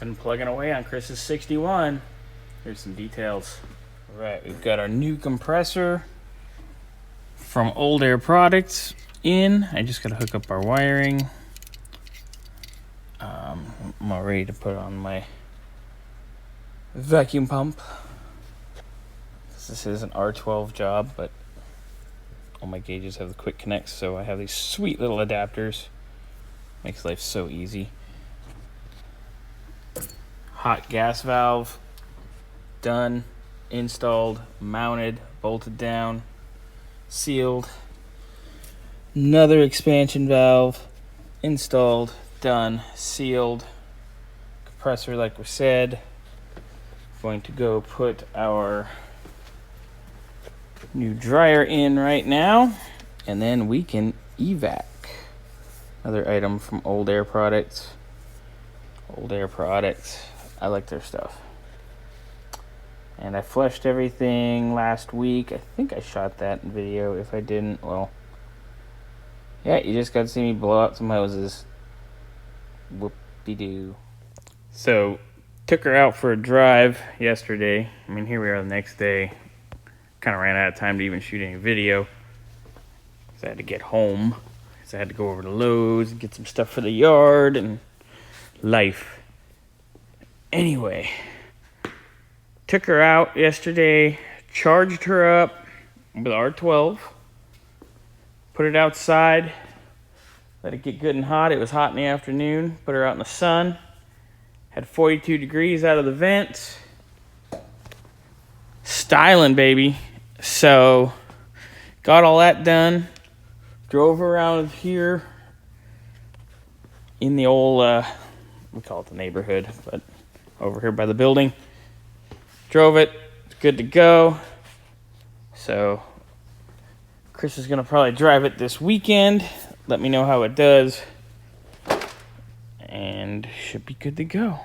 Been plugging away on Chris's 61. Here's some details. All right, we've got our new compressor from Old Air Products in. I just got to hook up our wiring. I'm all ready to put on my vacuum pump. This is an R12 job, but all my gauges have the quick connects, so I have these sweet little adapters. Makes life so easy. Hot gas valve done, installed, mounted, bolted down, sealed. Another expansion valve installed, done, sealed. Compressor, like we said. Going to go put our new dryer in right now, and then we can evac. Another item from Old Air Products. Old Air Products. I like their stuff. And I flushed everything last week. I think I shot that in video. If I didn't, well, yeah, you just got to see me blow out some hoses. Whoop-de-doo. So, took her out for a drive yesterday. I mean, here we are the next day. Kind of ran out of time to even shoot any video. So I had to get home. So I had to go over to Lowe's and get some stuff for the yard and life. Anyway, took her out yesterday, charged her up with R12, put it outside, let it get good and hot. It was hot in the afternoon. Put her out in the sun. Had 42 degrees out of the vents. Styling, baby. So, got all that done. Drove around here in the old, we call it the neighborhood, but over here by the building. Drove it. It's good to go. So, Chris is going to probably drive it this weekend. Let me know how it does. And should be good to go.